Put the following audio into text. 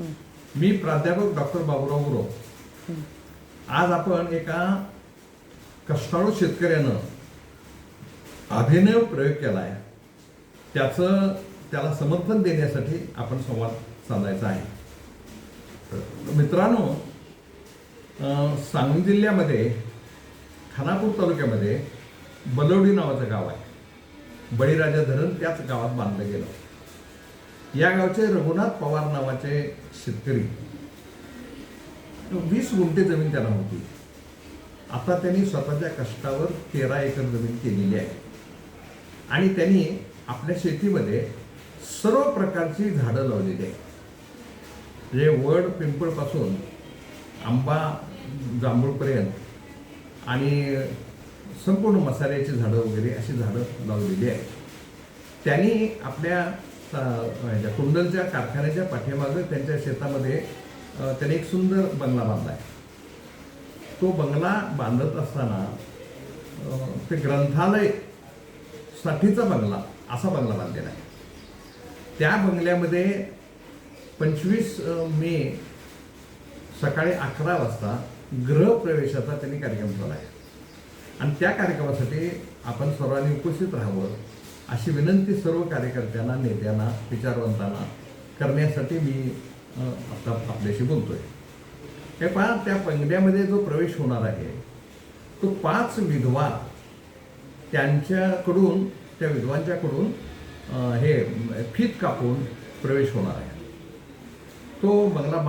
मी प्राध्यापक डॉक्टर बाबूराव गुरव। आज आपण एका कष्टाळू शेतकऱ्यानं अभिनव प्रयोग केला आहे, त्याला समर्थन देण्यासाठी आपण संवाद साधायचा आहे। मित्रांनो, सांगली जिल्ह्यामध्ये खानापूर तालुक्यामध्ये बलवडी नावाचं गाव आहे। बळीराजा धरण त्याच गावात बांधलं गेलं। या गावचे रघुनाथ पवार नावाचे शेतकरी 20 गुंठे जमीन त्यांना होती। आता त्यांनी स्वतःच्या कष्टावर 13 एकर जमीन केलेली आहे आणि त्यांनी आपल्या शेतीमध्ये सर्व प्रकारची झाडं लावलेली आहेत। म्हणजे वड पिंपळपासून आंबा जांभूळपर्यंत आणि संपूर्ण मसाल्याची झाडं वगैरे अशी झाडं लावलेली आहेत। त्यांनी आपल्या कुंडलच्या कारखान्याच्या पाठीमागे त्यांच्या शेतामध्ये त्याने एक सुंदर बंगला बांधला आहे। तो बंगला बांधत असताना ते ग्रंथालय साठीचा बंगला असा बंगला बांधलेला आहे। त्या बंगल्यामध्ये 25 मे सकाळी 11 वाजता गृहप्रवेशाचा त्यांनी कार्यक्रम केला आहे आणि त्या कार्यक्रमासाठी आपण सर्वांनी उपस्थित राहावं अशी विनंती सर्व कार्यकर्त्यांना, नेत्यांना, विचारवंतांना करण्यासाठी मी आता आपल्याशी बोलतोय। हे पहा, त्या बंगल्यामध्ये जो प्रवेश होणार आहे तो 5 विधवा त्या विधवांच्याकडून हे फीत कापून प्रवेश होणार आहे। तो बंगला